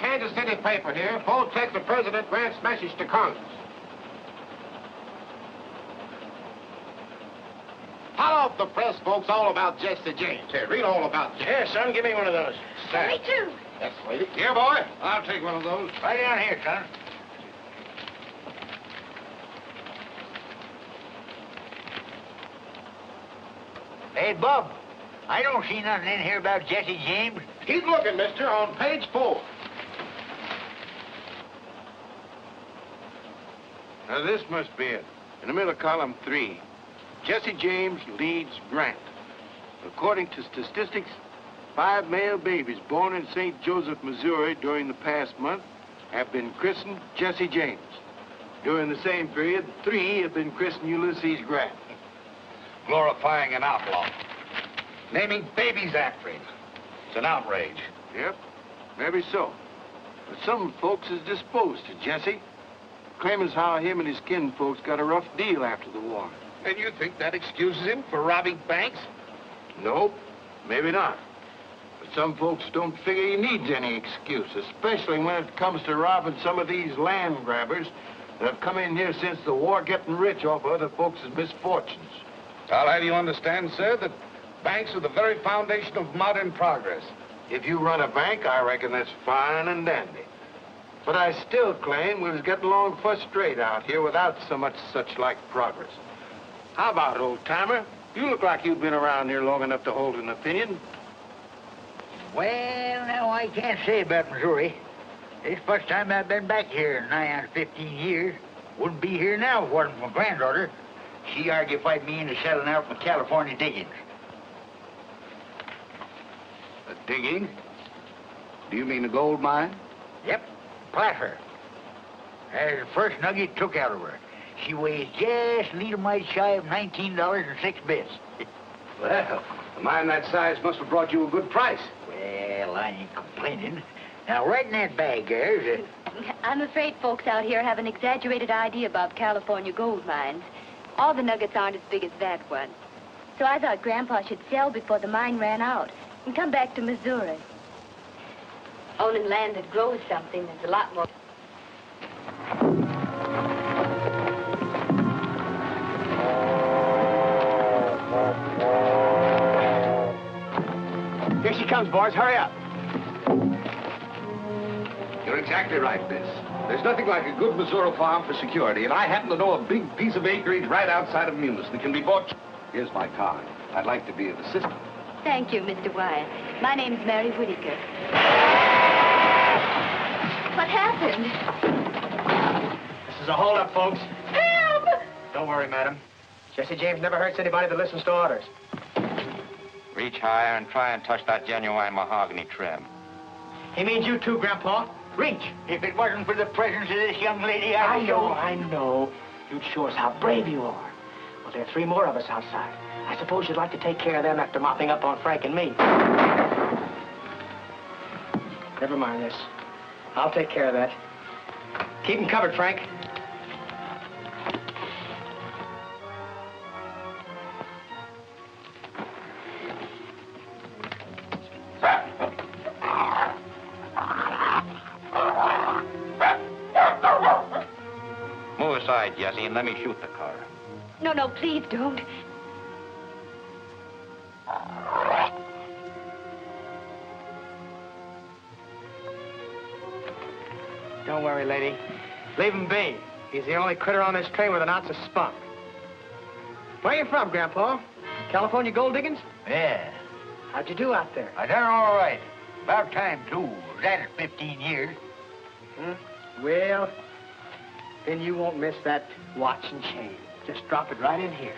Kansas City paper here. Full text of President Grant's message to Congress. Tell off the press folks all about Jesse James. Here, read all about Jesse. Here, son, give me one of those. Me too. Yes, lady. Here, boy. I'll take one of those. Right down here, son. Hey, Bob, I don't see nothing in here about Jesse James. Keep looking, mister, on page 4. Now, this must be it. In the middle of column 3, Jesse James leads Grant. According to statistics, 5 male babies born in St. Joseph, Missouri during the past month have been christened Jesse James. During the same period, 3 have been christened Ulysses Grant. Glorifying an outlaw. Naming babies after him. It's an outrage. Yep, maybe so. But some folks is disposed to Jesse, claiming as how him and his kinfolks got a rough deal after the war. And you think that excuses him for robbing banks? Nope, maybe not. But some folks don't figure he needs any excuse, especially when it comes to robbing some of these land grabbers that have come in here since the war, getting rich off of other folks' misfortunes. I'll have you understand, sir, that banks are the very foundation of modern progress. If you run a bank, I reckon that's fine and dandy. But I still claim we was getting along first rate out here without so much such-like progress. How about it, old-timer? You look like you've been around here long enough to hold an opinion. Well, now, I can't say about Missouri. This first time I've been back here in nigh on 15 years. Wouldn't be here now if it wasn't for my granddaughter. She argufied me into settling out my California diggings. A digging? Do you mean a gold mine? Yep, placer. There's the first nugget took out of her. She weighs just a little mite shy of $19.06. Well, a mine that size must have brought you a good price. Well, I ain't complaining. Now, right in that bag there's I'm afraid folks out here have an exaggerated idea about California gold mines. All the nuggets aren't as big as that one. So I thought Grandpa should sell before the mine ran out and come back to Missouri. Owning land that grows something is a lot more... Here she comes, boys. Hurry up. You're exactly right, Miss. There's nothing like a good Missouri farm for security, and I happen to know a big piece of acreage right outside of Munis that can be bought. Here's my card. I'd like to be of assistance. Thank you, Mr. Wyatt. My name's Mary Whitaker. What happened? This is a holdup, folks. Help! Don't worry, madam. Jesse James never hurts anybody that listens to orders. Reach higher and try and touch that genuine mahogany trim. He means you too, Grandpa. Reach. If it wasn't for the presence of this young lady, I know. You'd show us how brave you are. Well, there are 3 more of us outside. I suppose you'd like to take care of them after mopping up on Frank and me. Never mind this. I'll take care of that. Keep them covered, Frank. Move aside, Jesse, and let me shoot the car. No, please don't. Don't worry, lady. Leave him be. He's the only critter on this train with an ounce of spunk. Where you from, Grandpa? California gold diggings? Yeah. How'd you do out there? I done all right. About time, too. Was at it 15 years. Well, then you won't miss that watch and chain. Just drop it right in here.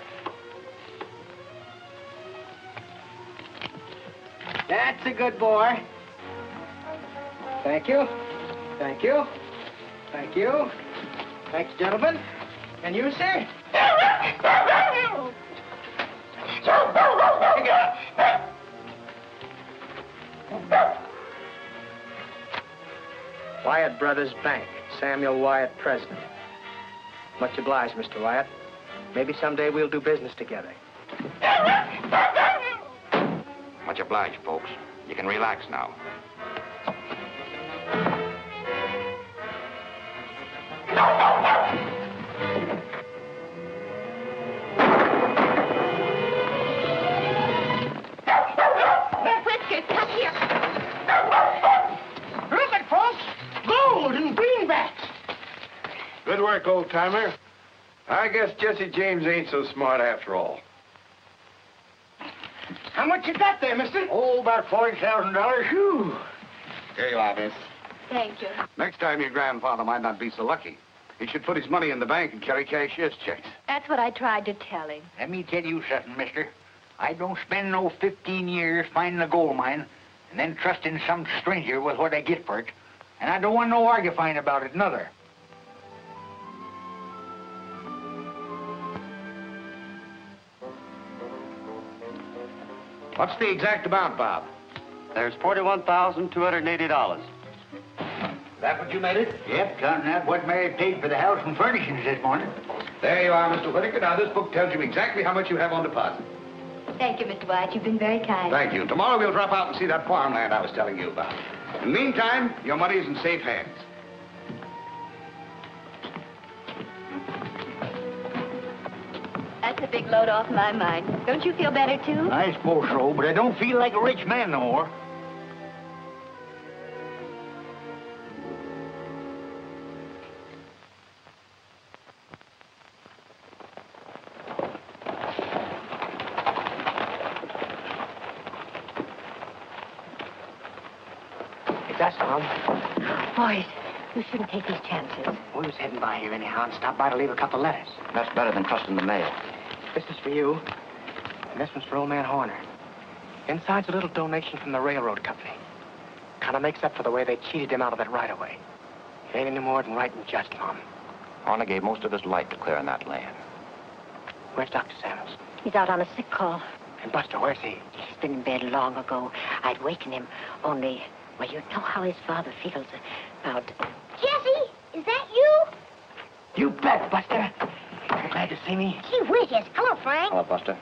That's a good boy. Thank you. Thank you. Thank you. Thanks, gentlemen. And you, sir? Wyatt Brothers Bank. Samuel Wyatt, president. Much obliged, Mr. Wyatt. Maybe someday we'll do business together. Much obliged, folks. You can relax now. Whiskers, come here. Look at folks. Gold and greenbacks. Good work, old-timer. I guess Jesse James ain't so smart after all. How much you got there, mister? Oh, about $40,000. Whew. Here you are, miss. Thank you. Next time your grandfather might not be so lucky. He should put his money in the bank and carry cashier's checks. That's what I tried to tell him. Let me tell you something, mister. I don't spend no 15 years finding a gold mine and then trusting some stranger with what I get for it. And I don't want no argufying about it, neither. What's the exact amount, Bob? There's $41,280. That what you made it? Yep, counting out what Mary paid for the house and furnishings this morning. There you are, Mr. Whittaker. Now, this book tells you exactly how much you have on deposit. Thank you, Mr. White. You've been very kind. Thank you. Tomorrow we'll drop out and see that farmland I was telling you about. In the meantime, your money is in safe hands. That's a big load off my mind. Don't you feel better, too? I suppose so, but I don't feel like a rich man no more. That's Tom. Boys, we shouldn't take these chances. We was heading by here anyhow and stopped by to leave a couple of letters. That's better than trusting the mail. This is for you, and this one's for old man Horner. Inside's a little donation from the railroad company. Kind of makes up for the way they cheated him out of that right-of-way. It ain't any more than right and just, Tom. Horner gave most of his life to clearing that land. Where's Dr. Samuels? He's out on a sick call. And Buster, where's he? He's been in bed long ago. I'd waken him, only, well, you know how his father feels about... Jesse, is that you? You bet, Buster. You're glad to see me? Gee whiz, yes. Hello, Frank. Hello, Buster.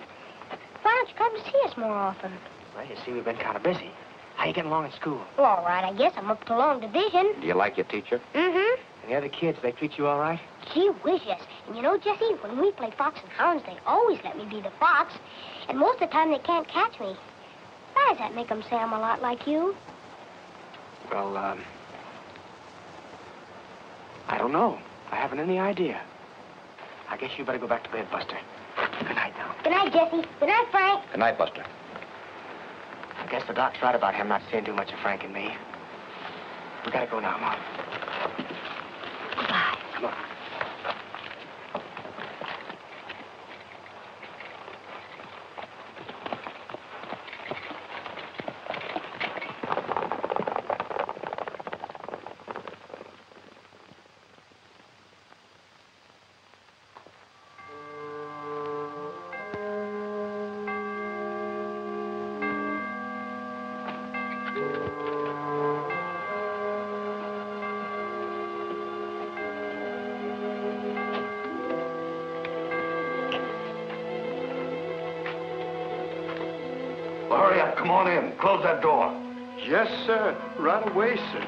Why don't you come to see us more often? Well, you see, we've been kind of busy. How you getting along in school? Well, all right, I guess. I'm up to long division. Do you like your teacher? Mm-hmm. And the other kids, they treat you all right? Gee whiz, yes. And you know, Jesse, when we play fox and hounds, they always let me be the fox. And most of the time, they can't catch me. Why does that make them say I'm a lot like you? Well, I don't know. I haven't any idea. I guess you better go back to bed, Buster. Good night now. Good night, Jesse. Good night, Frank. Good night, Buster. I guess the doc's right about him not seeing too much of Frank and me. We gotta go now, Mom. Goodbye. Come on. Hurry up, come on in. Close that door. Yes, sir. Right away, sir.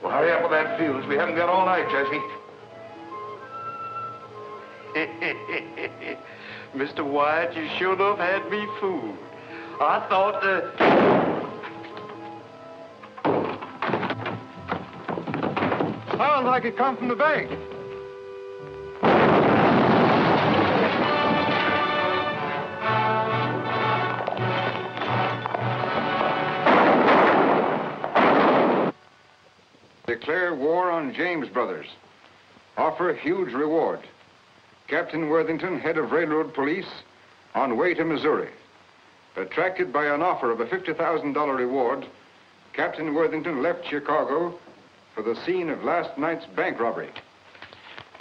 Well, hurry up with that fuse. We haven't got all night, Jesse. Mr. White, you sure enough had me fooled. I thought sounds like it come from the bank. Declare war on James Brothers. Offer huge reward. Captain Worthington, head of railroad police, on way to Missouri. Attracted by an offer of a $50,000 reward, Captain Worthington left Chicago for the scene of last night's bank robbery.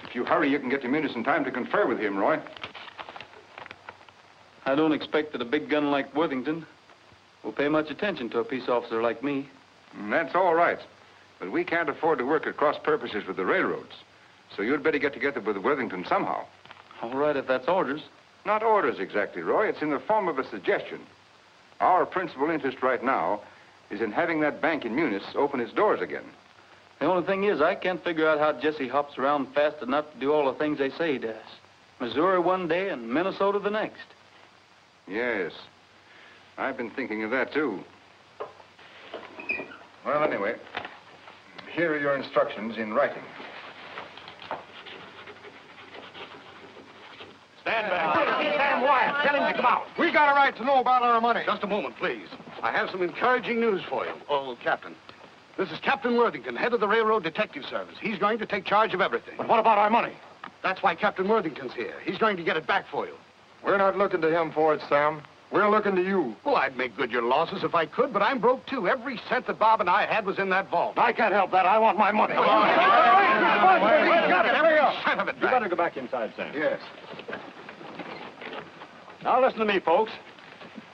If you hurry, you can get to Munis in time to confer with him, Roy. I don't expect that a big gun like Worthington will pay much attention to a peace officer like me. That's all right. But we can't afford to work at cross purposes with the railroads. So you'd better get together with Worthington somehow. All right, if that's orders. Not orders exactly, Roy. It's in the form of a suggestion. Our principal interest right now is in having that bank in Munis open its doors again. The only thing is, I can't figure out how Jesse hops around fast enough to do all the things they say he does. Missouri one day and Minnesota the next. Yes. I've been thinking of that, too. Well, anyway, here are your instructions in writing. Stand back. Sam Wyatt, tell him to come out. We got a right to know about our money. Just a moment, please. I have some encouraging news for you. Oh, Captain. This is Captain Worthington, head of the Railroad Detective Service. He's going to take charge of everything. But what about our money? That's why Captain Worthington's here. He's going to get it back for you. We're not looking to him for it, Sam. We're looking to you. Well, I'd make good your losses if I could, but I'm broke, too. Every cent that Bob and I had was in that vault. I can't help that. I want my money. Come on. We got it. Every cent of it You back. better go back inside, Sam. Yes. Now listen to me, folks.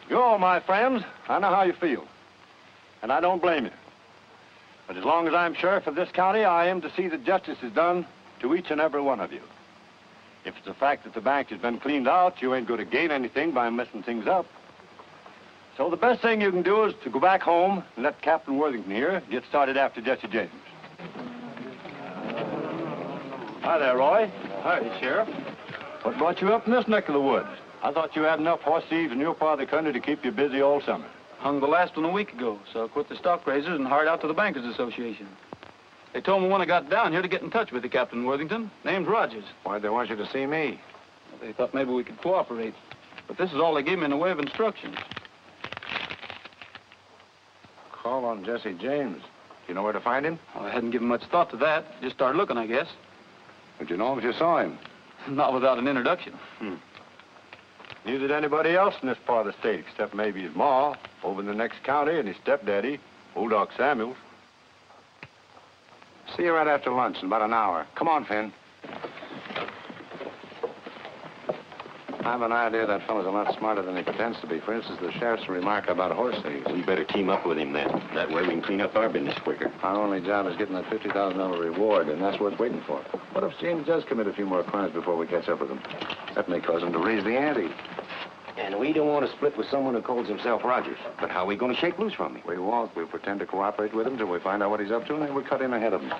You're all my friends. I know how you feel. And I don't blame you. But as long as I'm sheriff of this county, I am to see that justice is done to each and every one of you. If it's the fact that the bank has been cleaned out, you ain't going to gain anything by messing things up. So the best thing you can do is to go back home and let Captain Worthington here get started after Jesse James. Hi there, Roy. Hi, Sheriff. What brought you up in this neck of the woods? I thought you had enough horse thieves in your part of the country to keep you busy all summer. Hung the last one a week ago, so I quit the stock raisers and hired out to the Bankers Association. They told me when I got down here to get in touch with you, Captain Worthington. Name's Rogers. Why'd they want you to see me? They thought maybe we could cooperate. But this is all they gave me in the way of instructions. Call on Jesse James. You know where to find him? Well, I hadn't given much thought to that. Just started looking, I guess. Would you know if you saw him? Not without an introduction. Neither did anybody else in this part of the state, except maybe his ma, over in the next county, and his stepdaddy, old Doc Samuels. See you right after lunch in about an hour. Come on, Finn. I have an idea that fellow's a lot smarter than he pretends to be. For instance, the sheriff's remark about horse thieves. We better team up with him then. That way we can clean up our business quicker. Our only job is getting that $50,000 reward, and that's worth waiting for. What if James does commit a few more crimes before we catch up with him? That may cause him to raise the ante. And we don't want to split with someone who calls himself Rogers. But how are we going to shake loose from him? We won't. We'll pretend to cooperate with him till we find out what he's up to, and then we cut in ahead of him.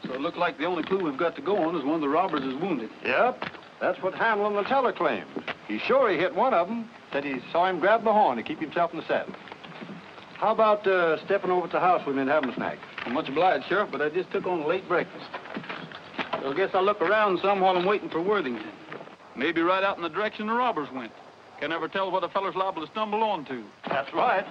So it looks like the only clue we've got to go on is one of the robbers is wounded. Yep. That's what Hamlin, the teller, claims. He's sure he hit one of them. Said he saw him grab the horn to keep himself in the saddle. How about stepping over to the house with me and having a snack? I'm much obliged, Sheriff, but I just took on a late breakfast. So I guess I'll look around some while I'm waiting for Worthington. Maybe right out in the direction the robbers went. Can never tell what a feller's liable to stumble onto. That's right.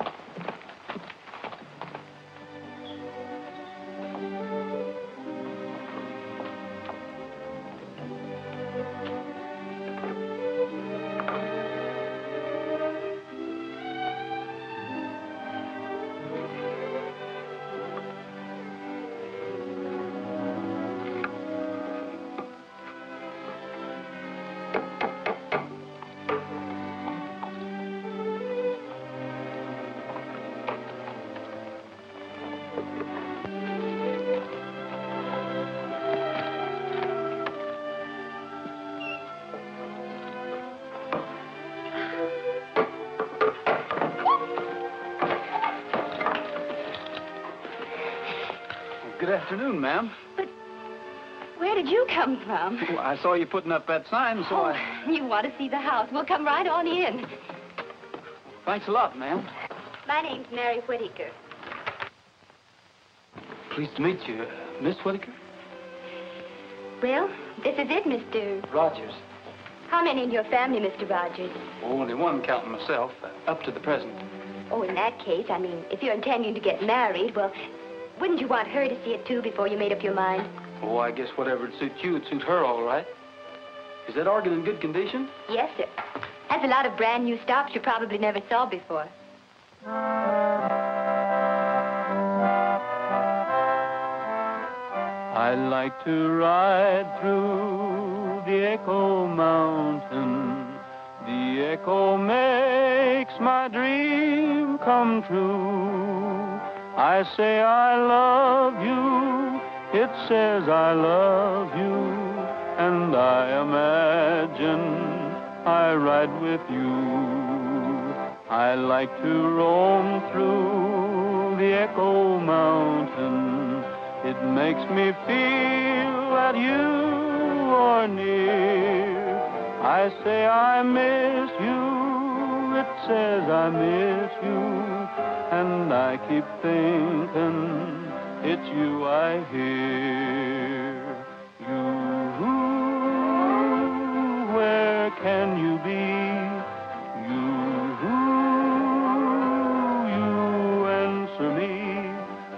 Good afternoon, ma'am. But where did you come from? Well, I saw you putting up that sign, so You want to see the house. We'll come right on in. Thanks a lot, ma'am. My name's Mary Whittaker. Pleased to meet you, Miss Whittaker. Well, this is it, Mr. Rogers. How many in your family, Mr. Rogers? Only one, counting myself, up to the present. Oh, in that case, I mean, if you're intending to get married, well, wouldn't you want her to see it, too, before you made up your mind? Oh, I guess whatever would suit you, it'd suit her all right. Is that organ in good condition? Yes, sir. Has a lot of brand new stops you probably never saw before. I like to ride through the Echo Mountain. The echo makes my dream come true. I say I love you, it says I love you, and I imagine I ride with you. I like to roam through the Echo Mountain. It makes me feel that you are near. I say I miss you, it says I miss you, and I keep thinking it's you I hear. You, where can you be? You answer me.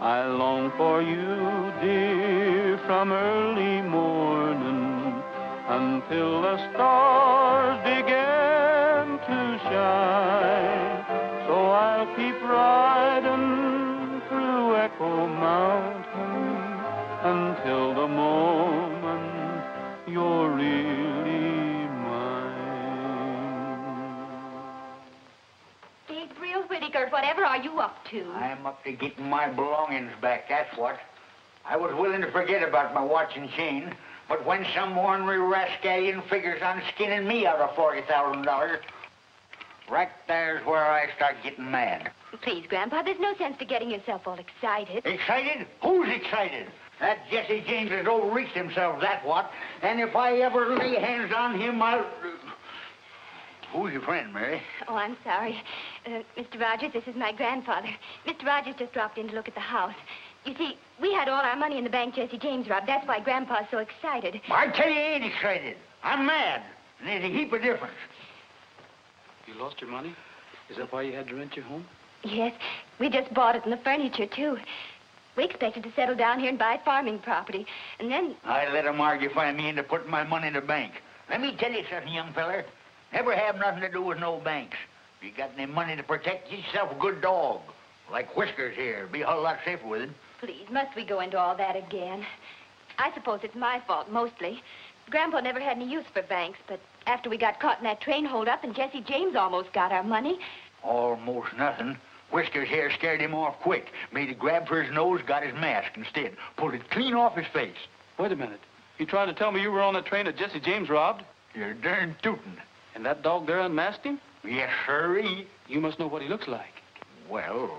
I long for you, dear, from early morning until the stars begin to shine. So I'll keep riding through Echo Mountain until the moment you're really mine. Gabriel Whittaker, whatever are you up to? I'm up to getting my belongings back, that's what. I was willing to forget about my watch and chain, but when some ornery rascallion figures on skinning me out of $40,000, right there's where I start getting mad. Please, Grandpa, there's no sense to getting yourself all excited. Excited? Who's excited? That Jesse James has overreached himself, that's what. And if I ever lay hands on him, I'll... Who's your friend, Mary? Oh, I'm sorry. Mr. Rogers, this is my grandfather. Mr. Rogers just dropped in to look at the house. You see, we had all our money in the bank Jesse James robbed. That's why Grandpa's so excited. I tell you, he ain't excited. I'm mad. And there's a heap of difference. You lost your money? Is that why you had to rent your home? Yes, we just bought it and the furniture, too. We expected to settle down here and buy farming property. And then... I let him argufy me into putting my money in the bank. Let me tell you something, young feller. Never have nothing to do with no banks. If you got any money to protect, get yourself a good dog. Like Whiskers here. Be a whole lot safer with him. Please, must we go into all that again? I suppose it's my fault, mostly. Grandpa never had any use for banks, but after we got caught in that train holdup and Jesse James almost got our money... Almost nothing. Whiskers here scared him off quick. Made a grab for his nose, got his mask instead. Pulled it clean off his face. Wait a minute. You trying to tell me you were on that train that Jesse James robbed? You're darn tootin'. And that dog there unmasked him? Yes, sirree. You must know what he looks like. Well,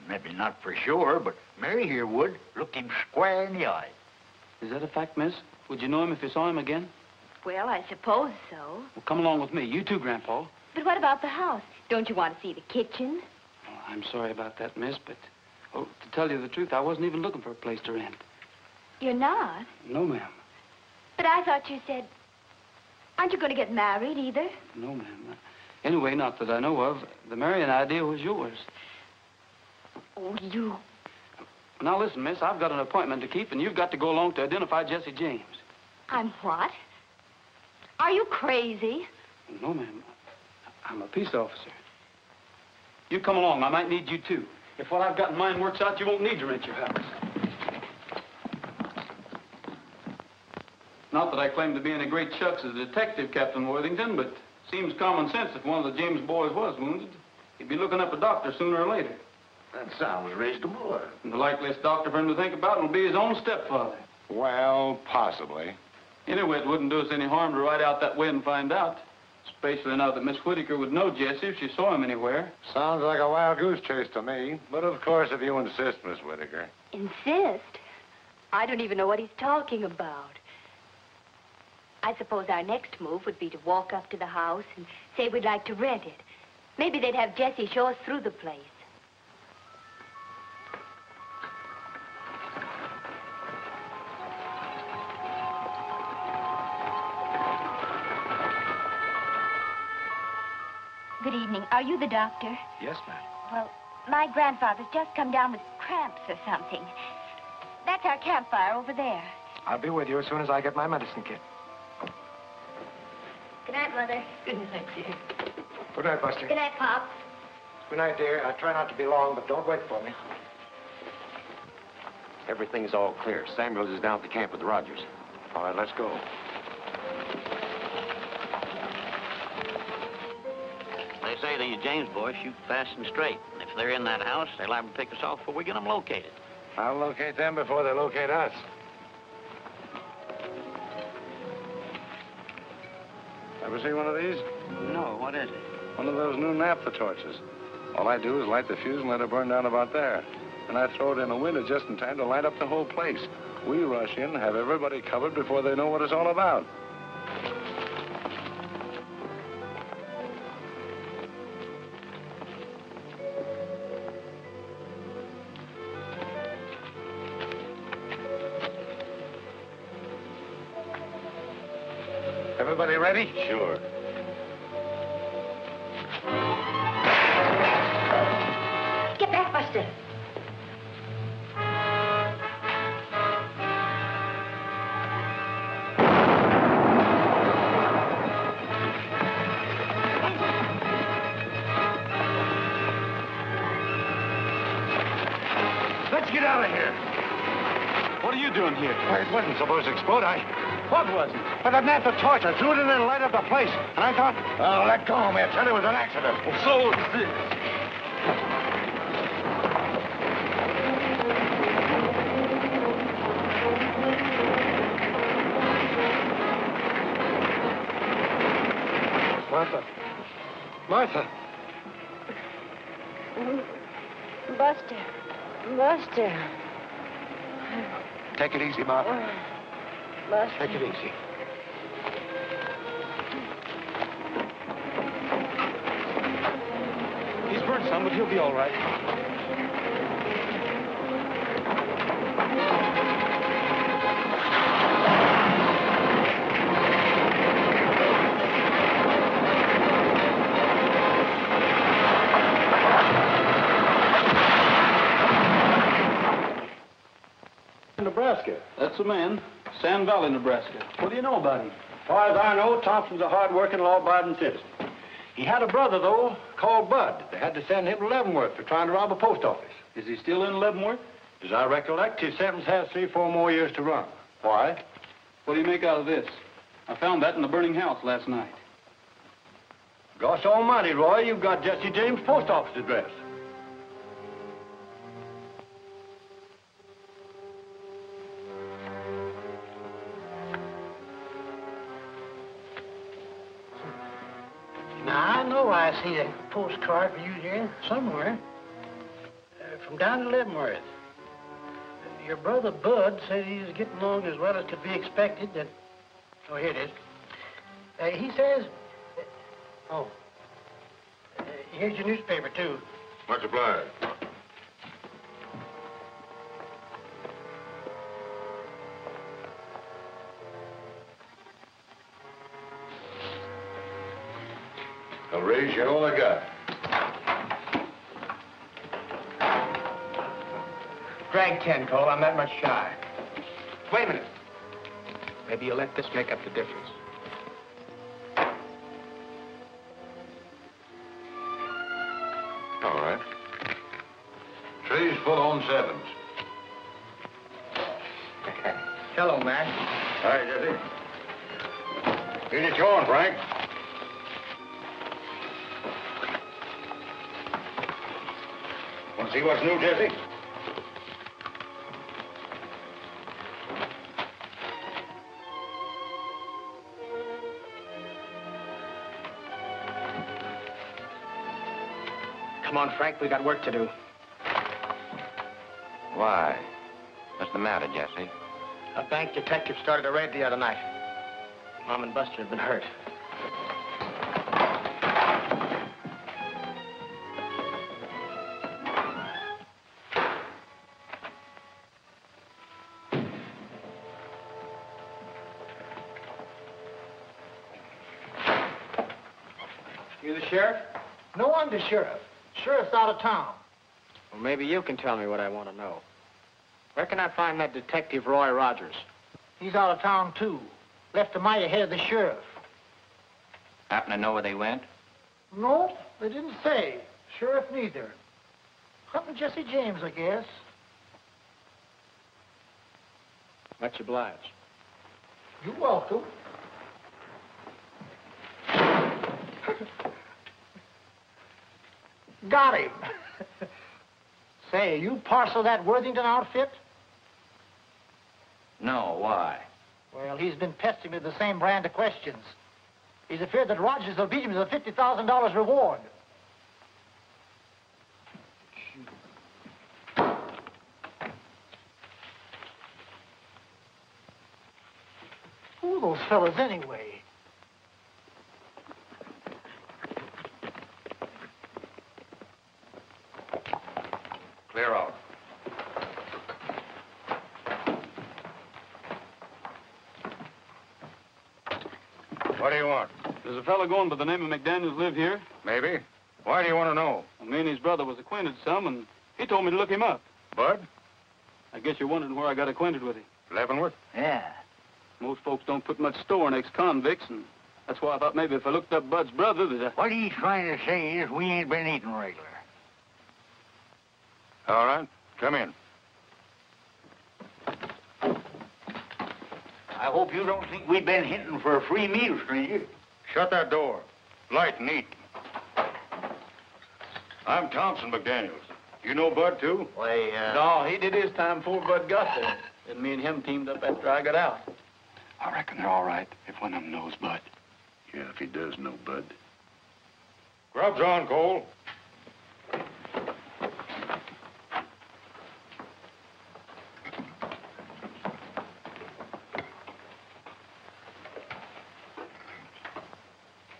maybe not for sure, but Mary here would. Looked him square in the eye. Is that a fact, miss? Would you know him if you saw him again? Well, I suppose so. Well, come along with me. You too, Grandpa. But what about the house? Don't you want to see the kitchen? Oh, I'm sorry about that, miss, but... Oh, to tell you the truth, I wasn't even looking for a place to rent. You're not? No, ma'am. But I thought you said... Aren't you going to get married, either? No, ma'am. Anyway, not that I know of. The marrying idea was yours. Oh, you... Now, listen, miss, I've got an appointment to keep, and you've got to go along to identify Jesse James. I'm what? Are you crazy? No, ma'am. I'm a peace officer. You come along. I might need you, too. If what I've got in mind works out, you won't need to rent your house. Not that I claim to be any great shucks as a detective, Captain Worthington, but seems common sense if one of the James boys was wounded. He'd be looking up a doctor sooner or later. That sounds reasonable. And the likeliest doctor for him to think about will be his own stepfather. Well, possibly. Anyway, it wouldn't do us any harm to ride out that way and find out. Especially now that Miss Whittaker would know Jesse if she saw him anywhere. Sounds like a wild goose chase to me. But of course, if you insist, Miss Whittaker. Insist? I don't even know what he's talking about. I suppose our next move would be to walk up to the house and say we'd like to rent it. Maybe they'd have Jesse show us through the place. Good evening. Are you the doctor? Yes, ma'am. Well, my grandfather's just come down with cramps or something. That's our campfire over there. I'll be with you as soon as I get my medicine kit. Good night, Mother. Good night, dear. Good night, Buster. Good night, Pop. Good night, dear. I'll try not to be long, but don't wait for me. Everything's all clear. Samuels is down at the camp with the Rogers. All right, let's go. They say the James boys shoot fast and straight. And if they're in that house, they'll liable to pick us off before we get them located. I'll locate them before they locate us. Ever see one of these? No, what is it? One of those new naphtha torches. All I do is light the fuse and let it burn down about there. And I throw it in a window just in time to light up the whole place. We rush in, have everybody covered before they know what it's all about. Everybody ready? Sure. Get back, Buster. Let's get out of here. What are you doing here? Well, it wasn't supposed to explode. What wasn't? But I nabbed the torch. I threw it in there and light up the place. And I thought, oh, let go, man. Tell you it was an accident. So it's this. Martha. Martha. Buster. Buster. Take it easy, Martha. Buster. Take it easy. He's burned some, but he'll be all right. Nebraska. That's the man. Sand Valley, Nebraska. What do you know about him? As far as I know, Thompson's a hard-working, law-abiding citizen. He had a brother, though, called Bud. They had to send him to Leavenworth for trying to rob a post office. Is he still in Leavenworth? As I recollect, his sentence has 3 or 4 more years to run. Why? What do you make out of this? I found that in the burning house last night. Gosh almighty, Roy, you've got Jesse James' post office address. Now, I know I see a postcard for you here somewhere. From down in Leavenworth. Your brother Bud said he was getting along as well as could be expected. And oh, here it is. He says... here's your newspaper, too. Much obliged. I'll raise you all I got. Drag 10, Cole. I'm that much shy. Wait a minute. Maybe you'll let this make up the difference. All right. Tray's full on 7s. Hello, Mac. Hi, Jesse. Here's your corn, Frank. Want to see what's new, Jesse? Come on, Frank. We got work to do. Why? What's the matter, Jesse? A bank detective started a raid the other night. Mom and Buster have been hurt. You the sheriff? No, I'm the sheriff. Sheriff's out of town. Well, maybe you can tell me what I want to know. Where can I find that detective, Roy Rogers? He's out of town, too. Left a mile ahead of the sheriff. Happen to know where they went? No, they didn't say. Sheriff neither. Hunting Jesse James, I guess. Much obliged. You're welcome. Got him. Say, you parcel that Worthington outfit? No, why? Well, he's been pestering me with the same brand of questions. He's afraid that Rogers will beat him to the $50,000 reward. those fellas anyway? Clear out. What do you want? Does a fellow going by the name of McDaniels live here? Maybe. Why do you want to know? Well, me and his brother was acquainted some, and he told me to look him up. Bud? I guess you're wondering where I got acquainted with him. Leavenworth? Yeah. Most folks don't put much store in ex-convicts, and that's why I thought maybe if I looked up Bud's brother, that What he's trying to say is we ain't been eating regular. All right. Come in. I hope you don't think we've been hinting for a free meal, stranger. Shut that door. Light and eat. I'm Thompson McDaniels. You know Bud, too? Why, No, he did his time before Bud got there. And me and him teamed up after I got out. I reckon they're all right if one of them knows Bud. Yeah, if he does know Bud. Grub's on, Cole.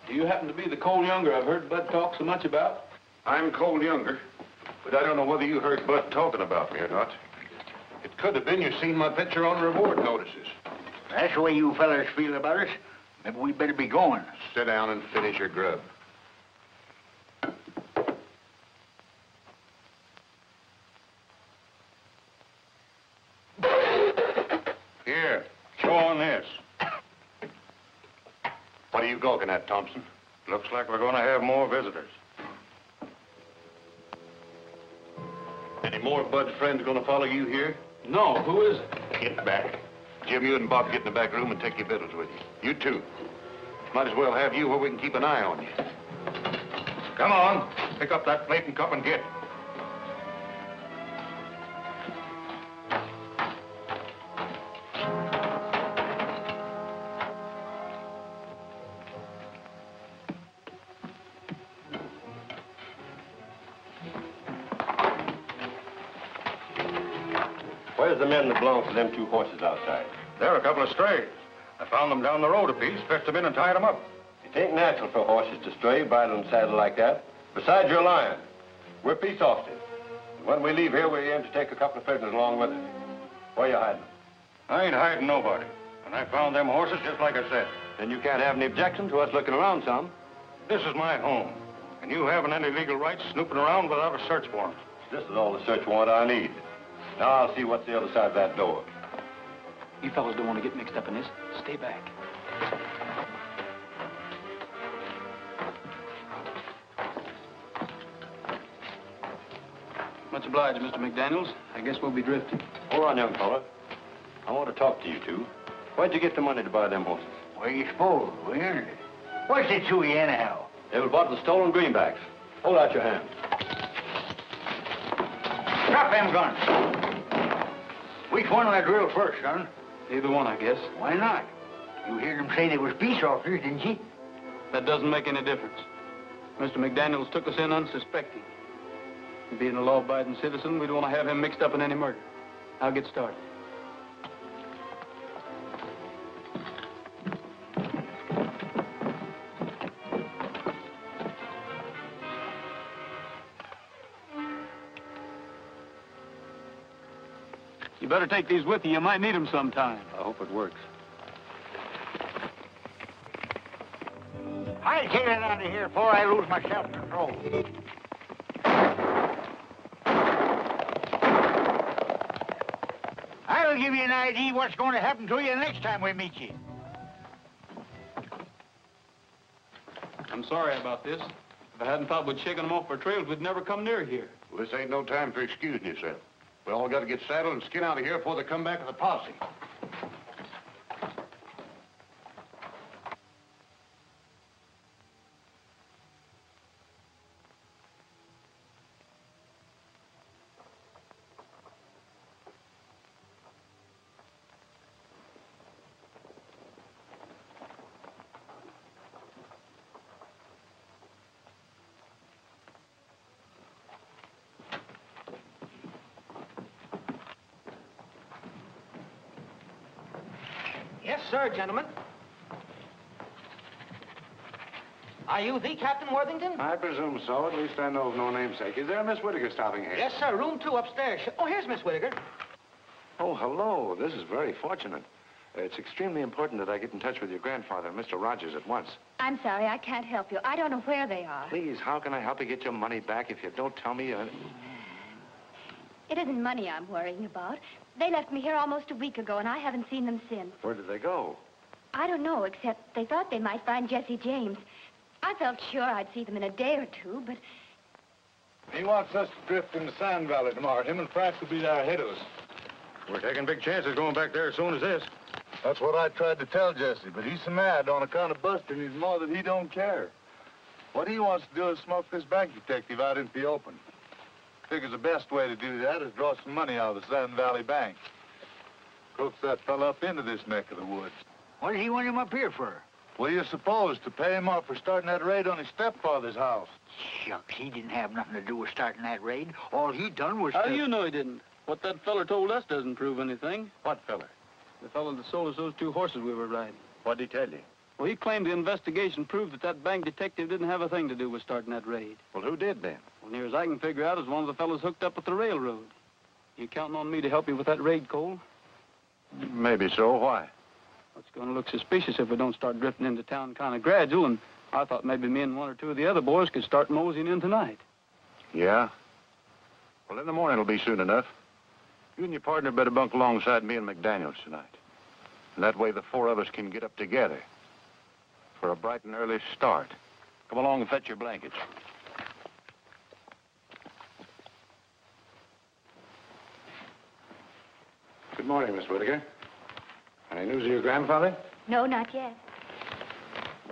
Do you happen to be the Cole Younger I've heard Bud talk so much about? I'm Cole Younger, but I don't know whether you heard Bud talking about me or not. It could have been you seen my picture on reward notices. that's the way you fellas feel about us. Maybe we better be going. Sit down and finish your grub. Here, show on this. What are you gawking at, Thompson? Looks like we're going to have more visitors. Any more of Bud's friends going to follow you here? No, who is it? Get back. Jim, you and Bob get in the back room and take your victuals with you. You too. Might as well have you where we can keep an eye on you. Come on. Pick up that plate and cup and get. Where's the men that belong to them two horses outside? They're a couple of strays. I found them down the road a piece, fetched them in and tied them up. It ain't natural for horses to stray, bridle and saddle like that. Besides, you're lying. We're peace officers. And when we leave here, we aim to take a couple of prisoners along with us. Where you hiding them? I ain't hiding nobody. And I found them horses just like I said. Then you can't have any objection to us looking around some. This is my home. And you haven't any legal rights snooping around without a search warrant. This is all the search warrant I need. Now I'll see what's the other side of that door. You fellas don't want to get mixed up in this. Stay back. Much obliged, Mr. McDaniels. I guess we'll be drifting. Hold on, young fella. I want to talk to you two. Where'd you get the money to buy them horses? Where you suppose? We earned it. What's it to you anyhow? They were bought with stolen greenbacks. Hold out your hand. Drop them guns. Which one will I drill first, son? Either one, I guess. Why not? You heard them say they was peace officers, didn't you? That doesn't make any difference. Mr. McDaniels took us in unsuspecting. Being a law-abiding citizen, we don't want to have him mixed up in any murder. I'll get started. You better take these with you. You might need them sometime. I hope it works. I'll get it out of here before I lose my self-control. I'll give you an idea what's going to happen to you the next time we meet you. I'm sorry about this. If I hadn't thought we'd shaken them off our trails, we'd never come near here. Well, this ain't no time for excusing yourself. We all got to get saddled and skin out of here before they come back with the posse. Yes, sir, gentlemen. Are you the Captain Worthington? I presume so. At least I know of no namesake. Is there a Miss Whittaker stopping here? Yes, sir. Room 2 upstairs. Oh, here's Miss Whittaker. Oh, hello. This is very fortunate. It's extremely important that I get in touch with your grandfather, Mr. Rogers, at once. I'm sorry, I can't help you. I don't know where they are. Please, how can I help you get your money back if you don't tell me? It isn't money I'm worrying about. They left me here almost a week ago, and I haven't seen them since. Where did they go? I don't know, except they thought they might find Jesse James. I felt sure I'd see them in a day or two, but... He wants us to drift in the Sand Valley tomorrow. Him and Frank will be there ahead of us. We're taking big chances going back there as soon as this. That's what I tried to tell Jesse, but he's so mad on account of busting his more that he don't care. What he wants to do is smoke this bank detective out into the open. Figures the best way to do that is draw some money out of the Sand Valley Bank. Coax that fella up into this neck of the woods. What does he want him up here for? What do you suppose? To pay him off for starting that raid on his stepfather's house. Shucks, he didn't have nothing to do with starting that raid. All he done was... How do you know he didn't? What that feller told us doesn't prove anything. What feller? The fellow that sold us those 2 horses we were riding. What'd he tell you? Well, he claimed the investigation proved that that bank detective didn't have a thing to do with starting that raid. Well, who did then? Well, near as I can figure out, is one of the fellows hooked up with the railroad. You counting on me to help you with that raid, Cole? Maybe so. Why? It's going to look suspicious if we don't start drifting into town kind of gradual, and I thought maybe me and 1 or 2 of the other boys could start moseying in tonight. Yeah? Well, in the morning it'll be soon enough. You and your partner better bunk alongside me and McDaniels tonight. And that way the 4 of us can get up together for a bright and early start. Come along and fetch your blankets. Good morning, Miss Whittaker. Any news of your grandfather? No, not yet.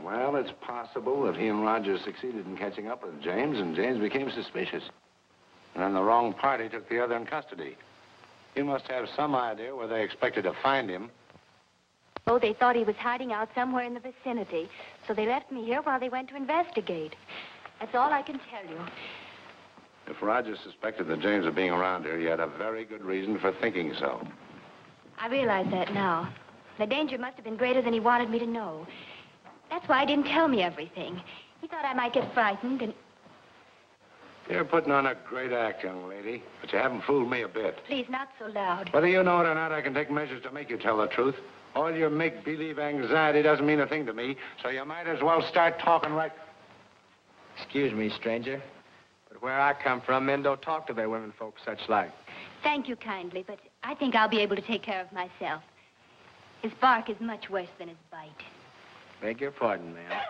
Well, it's possible that he and Rogers succeeded in catching up with James, and James became suspicious. And then the wrong party took the other in custody. You must have some idea where they expected to find him. Oh, they thought he was hiding out somewhere in the vicinity, so they left me here while they went to investigate. That's all I can tell you. If Rogers suspected that James was being around here, he had a very good reason for thinking so. I realize that now. The danger must have been greater than he wanted me to know. That's why he didn't tell me everything. He thought I might get frightened and... You're putting on a great act, young lady, but you haven't fooled me a bit. Please, not so loud. Whether you know it or not, I can take measures to make you tell the truth. All your make-believe anxiety doesn't mean a thing to me, so you might as well start talking right... Excuse me, stranger, but where I come from, men don't talk to their women folks such like. Thank you kindly, but I think I'll be able to take care of myself. His bark is much worse than his bite. Beg your pardon, ma'am.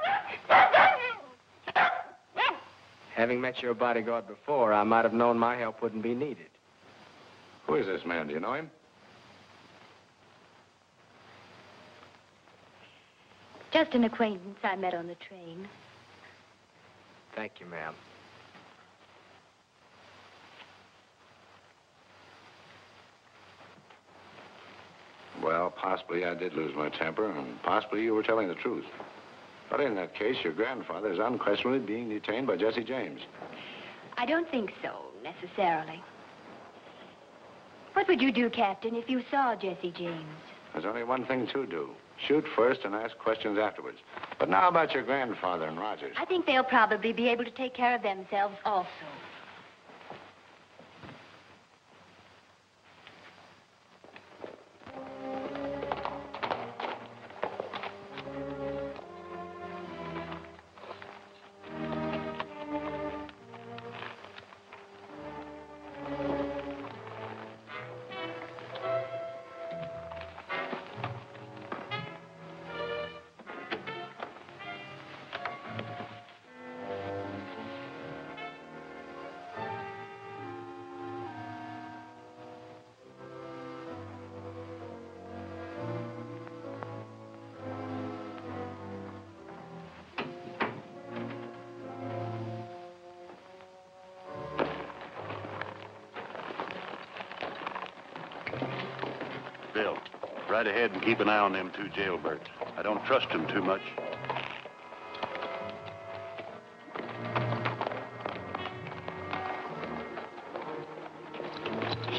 Having met your bodyguard before, I might have known my help wouldn't be needed. Who is this man? Do you know him? Just an acquaintance I met on the train. Thank you, ma'am. Well, possibly I did lose my temper, and possibly you were telling the truth. But in that case, your grandfather is unquestionably being detained by Jesse James. I don't think so, necessarily. What would you do, Captain, if you saw Jesse James? There's only one thing to do. Shoot first and ask questions afterwards. But now about your grandfather and Rogers. I think they'll probably be able to take care of themselves also. Bill, right ahead and keep an eye on them 2 jailbirds. I don't trust them too much.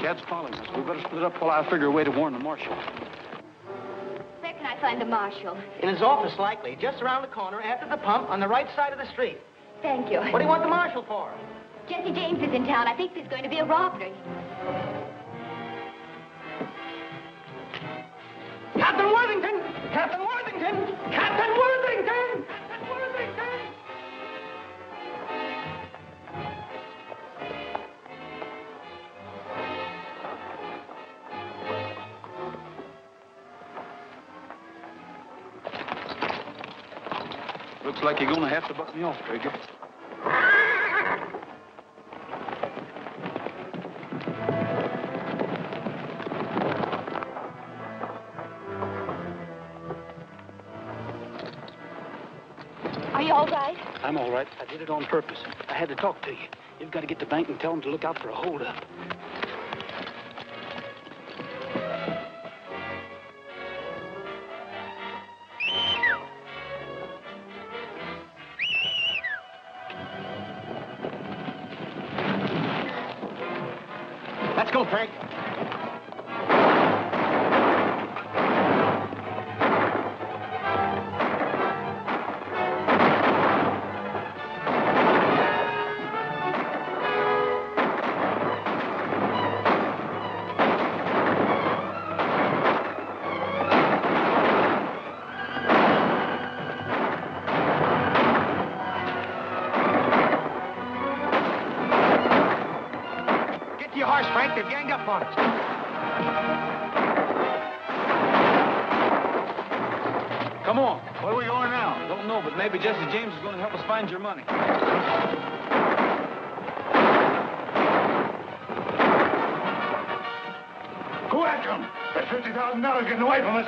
Shad's following us. We better split up while I figure a way to warn the marshal. Where can I find the marshal? In his office, likely. Just around the corner, after the pump, on the right side of the street. Thank you. What do you want the marshal for? Jesse James is in town. I think there's going to be a robbery. Captain Worthington! Captain Worthington! Captain Worthington! Captain Worthington! Looks like you're gonna have to buck me off, Trigger. Are you all right? I'm all right. I did it on purpose. I had to talk to you. You've got to get to the bank and tell them to look out for a holdup. Let's go, Frank. They've ganged up on us. Come on. Where are we going now? Don't know, but maybe Jesse James is going to help us find your money. Go after him. That $50,000 getting away from us.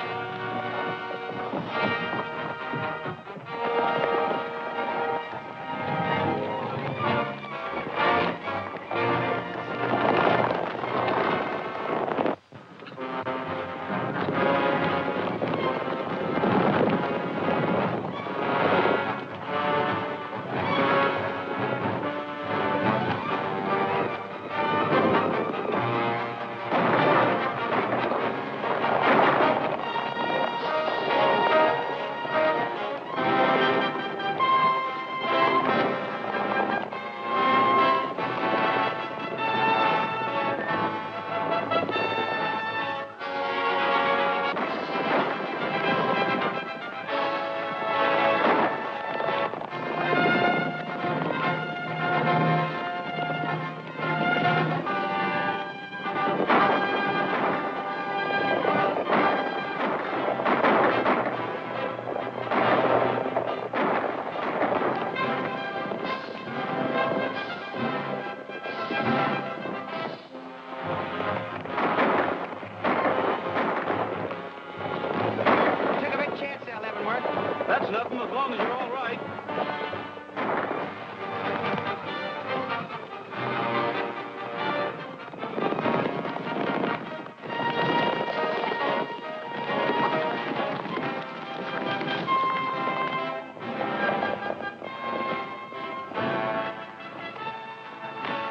That's nothing as long as you're all right.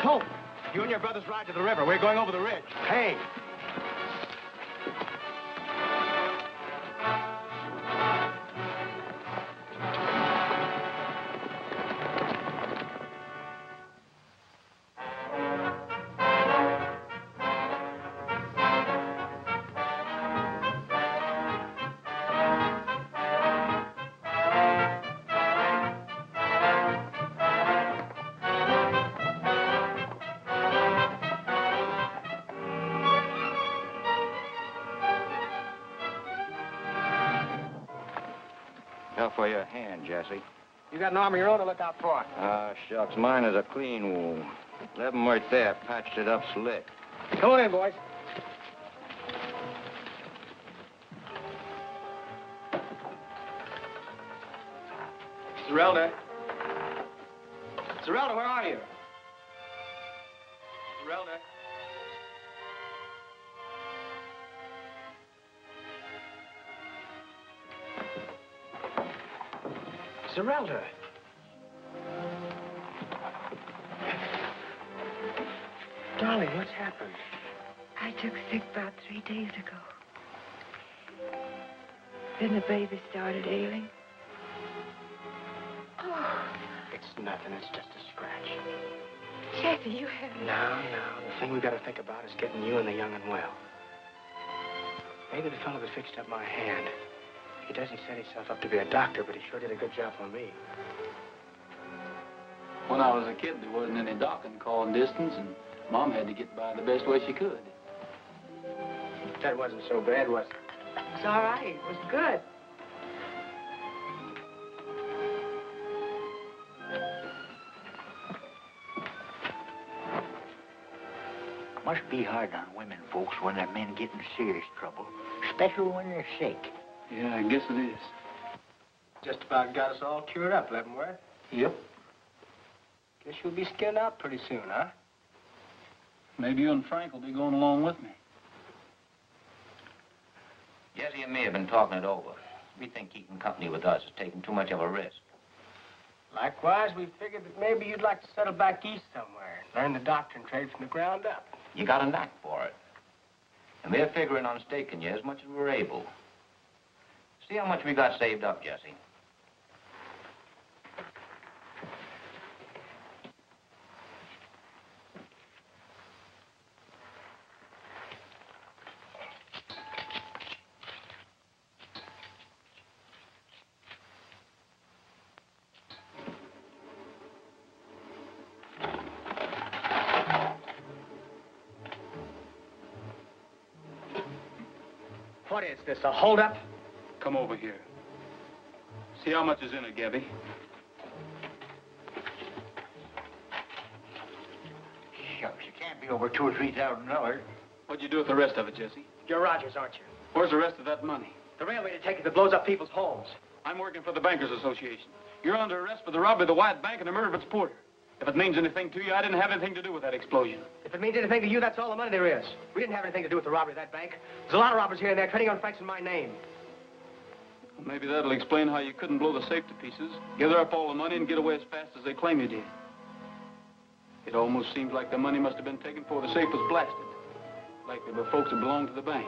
Colt, you and your brothers ride to the river. We're going over the ridge. Hey. For your hand, Jesse. You got an arm of your own to look out for. Ah, shucks. Mine is a clean wound. Leavenworth right there patched it up slick. Come on in, boys. Zerelda. Zerelda, where are you? Zerelda. Zerelda. Darling, what's happened? I took sick about 3 days ago. Then the baby started ailing. It's nothing. It's just a scratch. Jesse, you haven't... No. The thing we got to think about is getting you and the young and well. Maybe the fellow that fixed up my hand. He doesn't set himself up to be a doctor, but he sure did a good job on me. When I was a kid, there wasn't any dock in calling distance, and Mom had to get by the best way she could. That wasn't so bad, was it? It's all right. It was good. Must be hard on women folks when their men get in serious trouble, especially when they're sick. Yeah, I guess it is. Just about got us all cured up, Leavenworth. Yep. Guess you'll be skinned out pretty soon, huh? Maybe you and Frank will be going along with me. Jesse and me have been talking it over. We think keeping company with us is taking too much of a risk. Likewise, we figured that maybe you'd like to settle back east somewhere and learn the doctrine trade from the ground up. You got a knack for it. And we're figuring on staking you as much as we're able. See how much we got saved up, Jesse. What is this, a holdup? Come over here. See how much is in it, Gabby. Shucks, you can't be over $2,000 or $3,000. What'd you do with the rest of it, Jesse? You're Rogers, aren't you? Where's the rest of that money? The railway detective that blows up people's homes. I'm working for the Bankers Association. You're under arrest for the robbery of the White Bank and the murder of its porter. If it means anything to you, I didn't have anything to do with that explosion. If it means anything to you, that's all the money there is. We didn't have anything to do with the robbery of that bank. There's a lot of robbers here and there trading on Frank's in my name. Well, maybe that'll explain how you couldn't blow the safe to pieces, gather up all the money, and get away as fast as they claim you did. It almost seems like the money must have been taken before the safe was blasted. Like there were folks that belonged to the bank.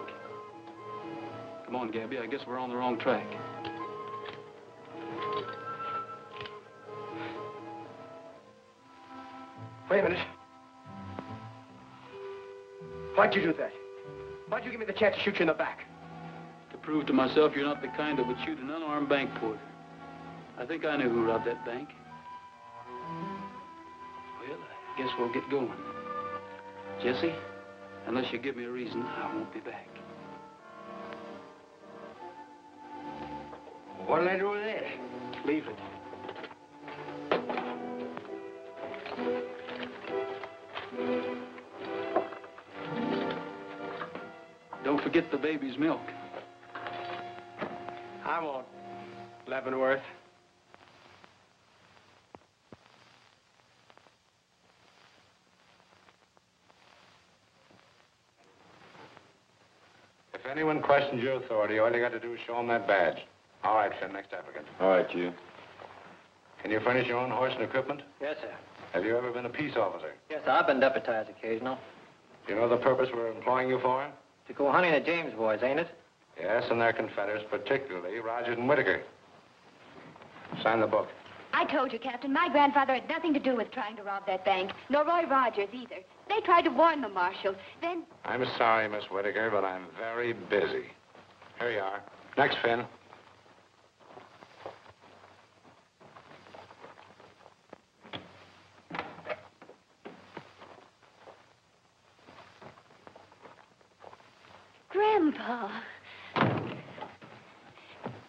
Come on, Gabby, I guess we're on the wrong track. Wait a minute. Why'd you do that? Why'd you give me the chance to shoot you in the back? To prove to myself you're not the kind that would shoot an unarmed bank porter. I think I knew who robbed that bank. Well, I guess we'll get going. Jesse, unless you give me a reason, I won't be back. What'll I do with this? Leave it. Don't forget the baby's milk. I won't, Leavenworth. If anyone questions your authority, all you got to do is show them that badge. All right, Finn, next applicant. All right, you. Can you furnish your own horse and equipment? Yes, sir. Have you ever been a peace officer? Yes, sir. I've been deputized occasional. Do you know the purpose we're employing you for? To go hunting the James boys, ain't it? Yes, and their confederates, particularly Rogers and Whitaker. Sign the book. I told you, Captain, my grandfather had nothing to do with trying to rob that bank, nor Roy Rogers either. They tried to warn the marshal. Then... I'm sorry, Miss Whitaker, but I'm very busy. Here you are. Next, Finn. Grandpa.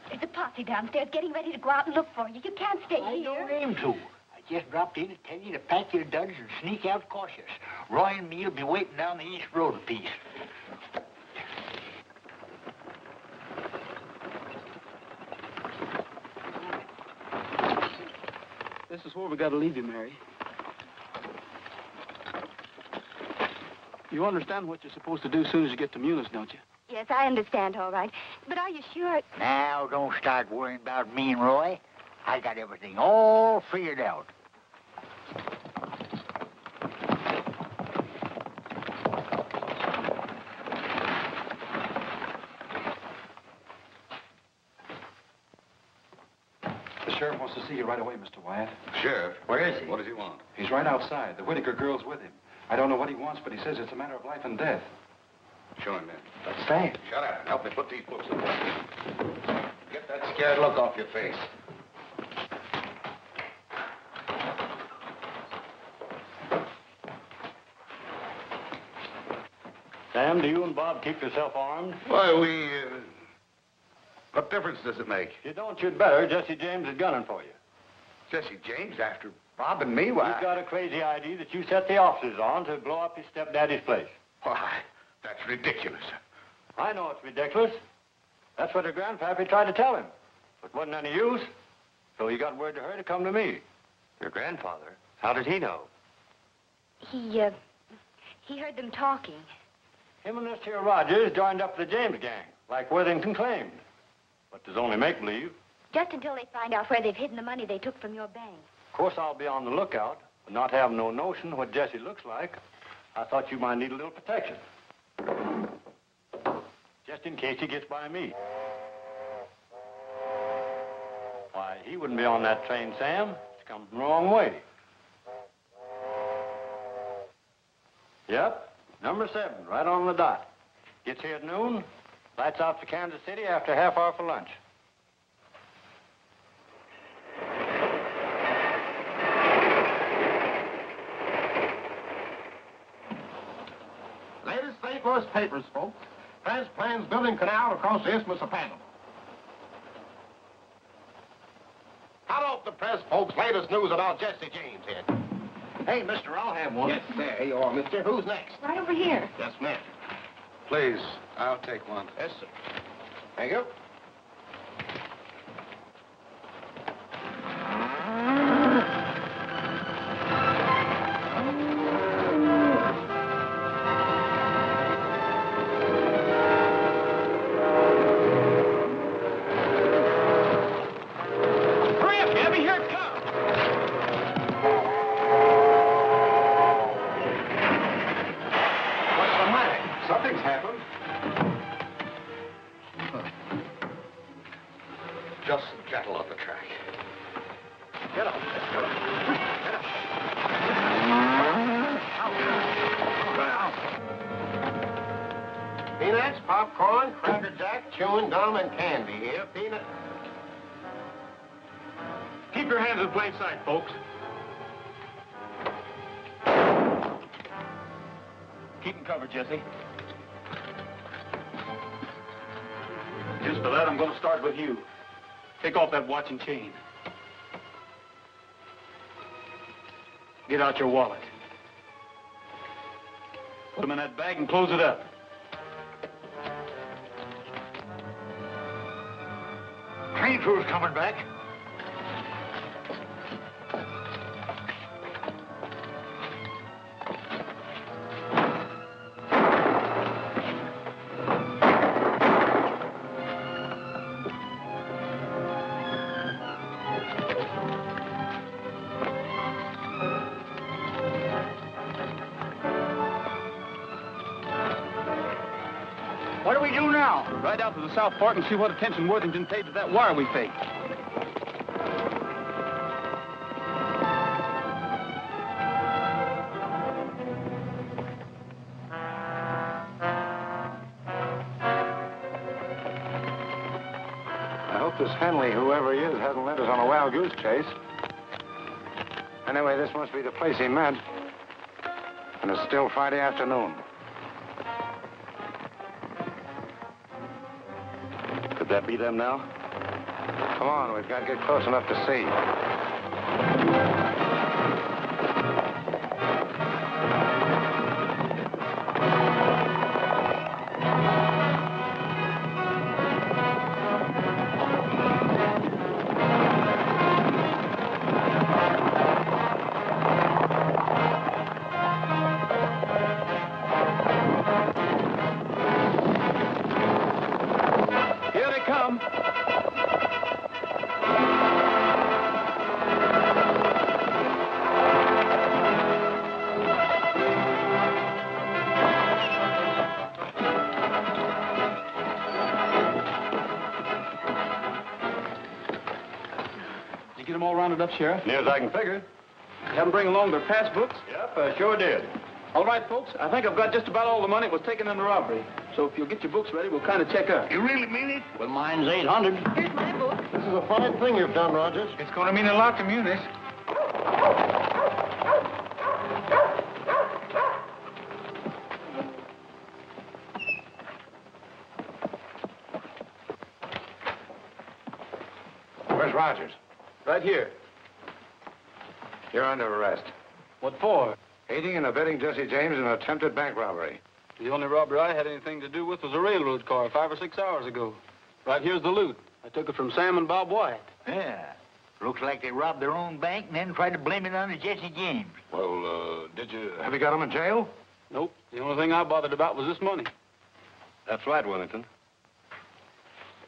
There's a posse downstairs getting ready to go out and look for you. You can't stay I here. don't aim to. I just dropped in to tell you to pack your duds and sneak out cautious. Roy and me'll be waiting down the east road a piece. This is where we got to leave you, Mary. You understand what you're supposed to do as soon as you get to Munis, don't you? Yes, I understand, all right. But are you sure? Now, don't start worrying about me and Roy. I got everything all figured out. sheriff wants to see you right away, Mr. Wyatt. Sheriff? Where is he? What does he want? He's right outside. The Whitaker girl's with him. I don't know what he wants, but he says it's a matter of life and death. Show him in. Let's stay. Shut up. Help me put these books away. Get that scared look off your face. Sam, do you and Bob keep yourself armed? Why, what difference does it make? If you don't, you'd better. Jesse James is gunning for you. Jesse James after Bob and me? Why? He's got a crazy idea that you set the officers on to blow up his stepdaddy's place. Why, that's ridiculous. I know it's ridiculous. That's what her grandpappy tried to tell him. But wasn't any use. So he got word to her to come to me. Your grandfather? How did he know? He heard them talking. Him and this here Rogers joined up the James gang, like Worthington claimed. But there's only make-believe. Just until they find out where they've hidden the money they took from your bank. Of course, I'll be on the lookout, but not having no notion what Jesse looks like, I thought you might need a little protection. Just in case he gets by me. Why, he wouldn't be on that train, Sam. It's come the wrong way. Yep, number 7, right on the dot. Gets here at noon, lights out to Kansas City after a half hour for lunch. Latest St. Louis papers, folks. Press plans building canal across the Isthmus of Panama. Hot off the press, folks. Latest news about Jesse James here. Hey, mister, I'll have one. Yes, there you are, mister. Who's next? Right over here. Yes, ma'am. Please, I'll take one. Yes, sir. Thank you. Just some cattle on the track. Get up. Get up. Peanuts, popcorn, Cracker Jack, chewing gum, and candy here. Peanut. Keep your hands in plain sight, folks. Keep them covered, Jesse. Just for that, I'm going to start with you. Take off that watch and chain. Get out your wallet. Put them in that bag and close it up. Train crew's coming back. What do we do now? Ride out to the South Fork and see what attention Worthington paid to that wire we faked. I hope this Henley, whoever he is, hasn't led us on a wild goose chase. Anyway, this must be the place he meant. And it's still Friday afternoon. Could that be them now? Come on, we've got to get close enough to see. rounded up, Sheriff? Near as I can figure. Have them bring along their passbooks? Yep, I sure did. All right, folks. I think I've got just about all the money that was taken in the robbery. So if you'll get your books ready, we'll kind of check up. You really mean it? Well, mine's 800. Here's my book. This is a fine thing you've done, Rogers. It's going to mean a lot to Munis. Where's Rogers? Right here. You're under arrest. What for? Aiding and abetting Jesse James in an attempted bank robbery. The only robbery I had anything to do with was a railroad car 5 or 6 hours ago. Right here's the loot. I took it from Sam and Bob White. Yeah. Looks like they robbed their own bank and then tried to blame it on Jesse James. Well, have you got him in jail? Nope. The only thing I bothered about was this money. That's right, Wellington.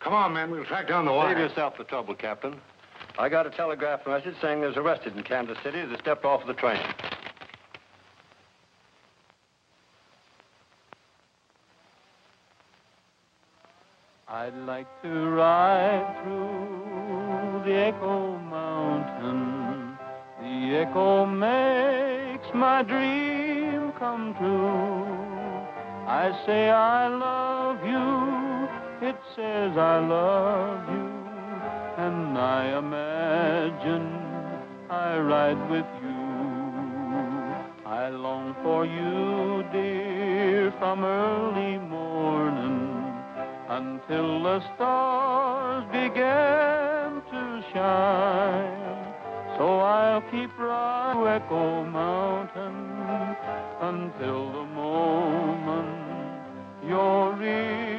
Come on, men. We'll track down the wire. Save yourself the trouble, Captain. I got a telegraph message saying there's arrested in Kansas City as they stepped off the train. I'd like to ride through the Echo Mountain. The echo makes my dream come true. I say I love you, it says I love you, and I imagine I ride with you. I long for you, dear, from early morning until the stars began to shine. So I'll keep riding to Echo Mountain until the moment you're real.